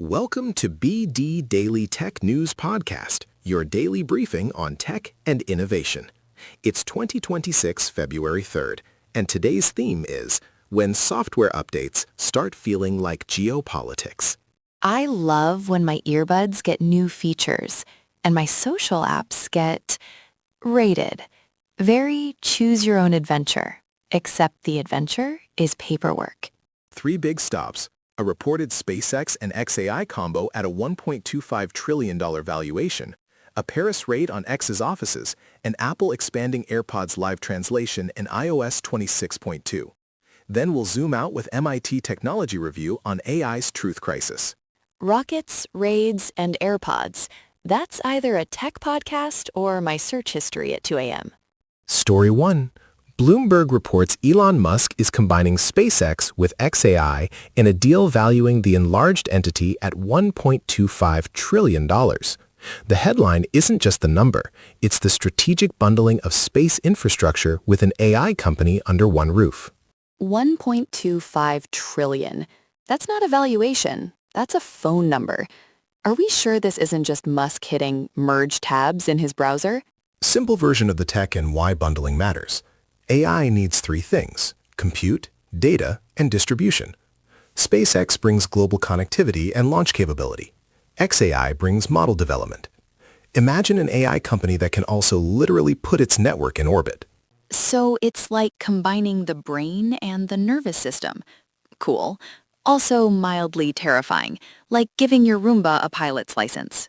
Welcome to BD Daily Tech News Podcast, your daily briefing on tech and innovation. It's 2026, February 3rd, and today's theme is When Software Updates Start Feeling Like Geopolitics. I love when my earbuds get new features and my social apps get rated. Very choose your own adventure, except the adventure is paperwork. Three big stops: a reported SpaceX and xAI combo at a $1.25 trillion valuation, a Paris raid on X's offices, and Apple expanding AirPods Live Translation and iOS 26.2. Then we'll zoom out with MIT Technology Review on AI's truth crisis. Rockets, raids, and AirPods. That's either a tech podcast or my search history at 2 a.m. Story 1. Bloomberg reports Elon Musk is combining SpaceX with xAI in a deal valuing the enlarged entity at $1.25 trillion. The headline isn't just the number, it's the strategic bundling of space infrastructure with an AI company under one roof. 1.25 trillion. That's not a valuation. That's a phone number. Are we sure this isn't just Musk hitting merge tabs in his browser? Simple version of the tech and why bundling matters. AI needs three things: compute, data, and distribution. SpaceX brings global connectivity and launch capability. xAI brings model development. Imagine an AI company that can also literally put its network in orbit. So it's like combining the brain and the nervous system. Cool. Also mildly terrifying, like giving your Roomba a pilot's license.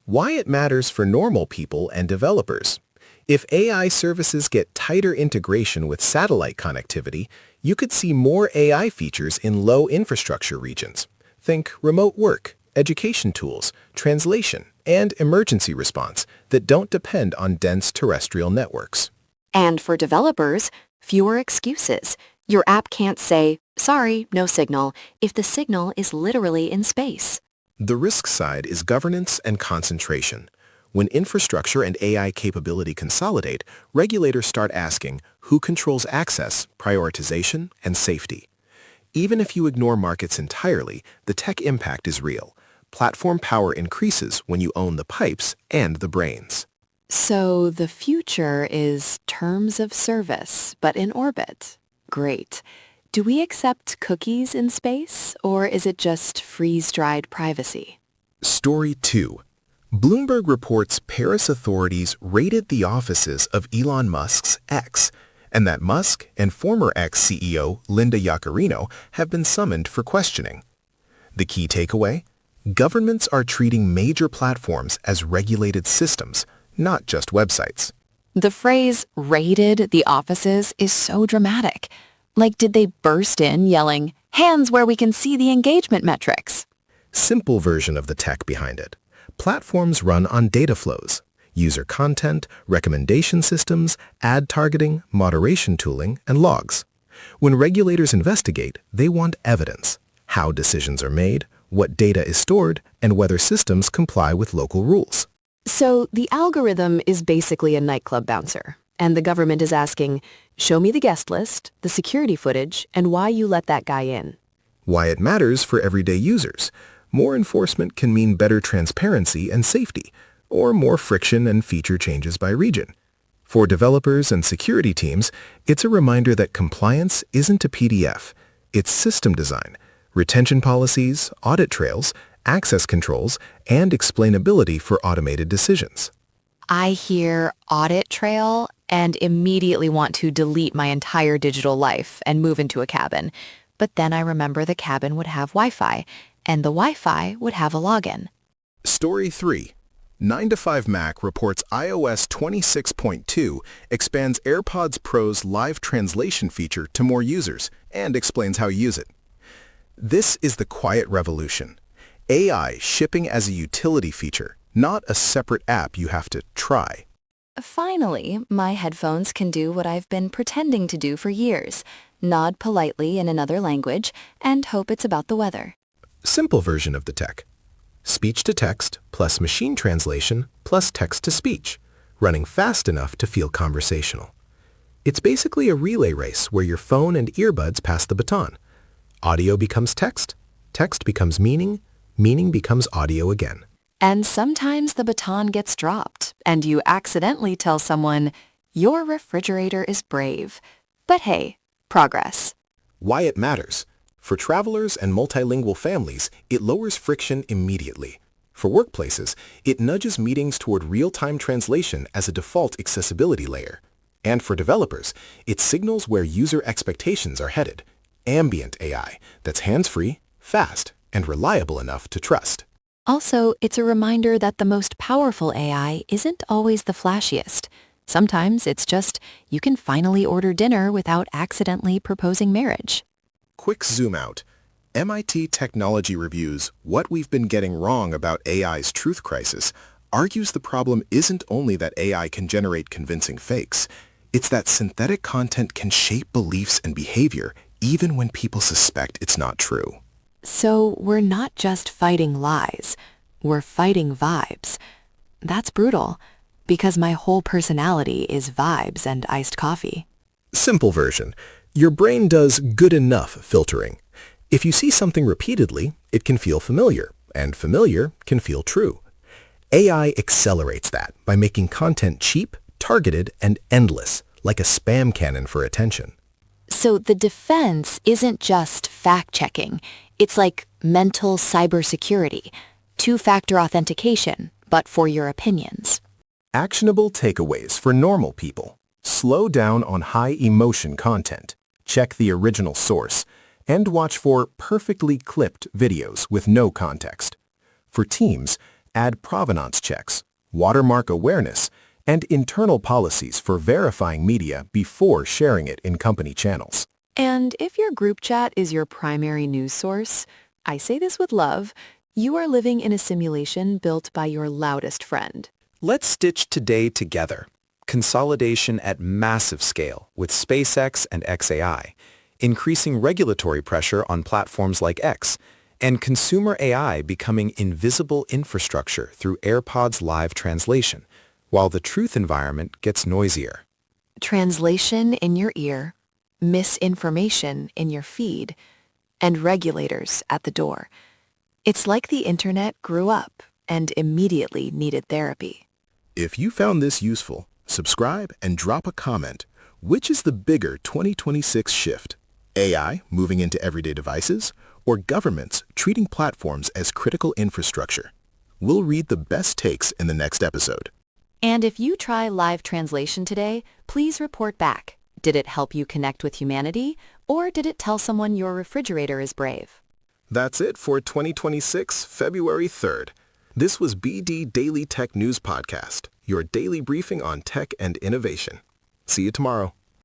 Why it matters for normal people and developers. If AI services get tighter integration with satellite connectivity, you could see more AI features in low infrastructure regions. Think remote work, education tools, translation, and emergency response that don't depend on dense terrestrial networks. And for developers, fewer excuses. Your app can't say, sorry, no signal, if the signal is literally in space. The risk side is governance and concentration. When infrastructure and AI capability consolidate, regulators start asking who controls access, prioritization, and safety. Even if you ignore markets entirely, the tech impact is real. Platform power increases when you own the pipes and the brains. So the future is terms of service, but in orbit. Great. Do we accept cookies in space, or is it just freeze-dried privacy? Story 2. Bloomberg reports Paris authorities raided the offices of Elon Musk's X, and that Musk and former X CEO Linda Yaccarino have been summoned for questioning. The key takeaway? Governments are treating major platforms as regulated systems, not just websites. The phrase raided the offices is so dramatic. Like, did they burst in yelling, hands where we can see the engagement metrics? Simple version of the tech behind it. Platforms run on data flows, user content, recommendation systems, ad targeting, moderation tooling, and logs. When regulators investigate, they want evidence: how decisions are made, what data is stored, and whether systems comply with local rules. So the algorithm is basically a nightclub bouncer, and the government is asking, show me the guest list, the security footage, and why you let that guy in. Why it matters for everyday users. More enforcement can mean better transparency and safety, or more friction and feature changes by region. For developers and security teams, it's a reminder that compliance isn't a PDF. It's system design, retention policies, audit trails, access controls, and explainability for automated decisions. I hear audit trail and immediately want to delete my entire digital life and move into a cabin. But then I remember the cabin would have Wi-Fi, and the Wi-Fi would have a login. Story 3. 9to5Mac reports iOS 26.2 expands AirPods Pro's Live Translation feature to more users and explains how to use it. This is the quiet revolution. AI shipping as a utility feature, not a separate app you have to try. Finally, my headphones can do what I've been pretending to do for years. Nod politely in another language and hope it's about the weather. Simple version of the tech. Speech-to-text plus machine translation plus text-to-speech, running fast enough to feel conversational. It's basically a relay race where your phone and earbuds pass the baton. Audio becomes text, text becomes meaning, meaning becomes audio again. And sometimes the baton gets dropped, and you accidentally tell someone, your refrigerator is brave. But hey, progress. Why it matters. For travelers and multilingual families, it lowers friction immediately. For workplaces, it nudges meetings toward real-time translation as a default accessibility layer. And for developers, it signals where user expectations are headed. Ambient AI that's hands-free, fast, and reliable enough to trust. Also, it's a reminder that the most powerful AI isn't always the flashiest. Sometimes it's just you can finally order dinner without accidentally proposing marriage. Quick zoom out. MIT Technology Review's What We've Been Getting Wrong About AI's Truth Crisis argues the problem isn't only that AI can generate convincing fakes, it's that synthetic content can shape beliefs and behavior even when people suspect it's not true. So we're not just fighting lies, we're fighting vibes. That's brutal, because my whole personality is vibes and iced coffee. Simple version. Your brain does good enough filtering. If you see something repeatedly, it can feel familiar, and familiar can feel true. AI accelerates that by making content cheap, targeted, and endless, like a spam cannon for attention. So the defense isn't just fact-checking. It's like mental cybersecurity, two-factor authentication, but for your opinions. Actionable takeaways for normal people. Slow down on high-emotion content. Check the original source. And watch for perfectly clipped videos with no context. For teams, add provenance checks, watermark awareness, and internal policies for verifying media before sharing it in company channels. And if your group chat is your primary news source, I say this with love, you are living in a simulation built by your loudest friend. Let's stitch today together. Consolidation at massive scale with SpaceX and xAI, increasing regulatory pressure on platforms like X, and consumer AI becoming invisible infrastructure through AirPods Live Translation, while the truth environment gets noisier. Translation in your ear, misinformation in your feed, and regulators at the door. It's like the internet grew up and immediately needed therapy. If you found this useful, subscribe and drop a comment. Which is the bigger 2026 shift? AI moving into everyday devices, or governments treating platforms as critical infrastructure? We'll read the best takes in the next episode. And if you try live translation today, please report back. Did it help you connect with humanity, or did it tell someone your refrigerator is brave? That's it for 2026, February 3rd. This was BD Daily Tech News Podcast, your daily briefing on tech and innovation. See you tomorrow.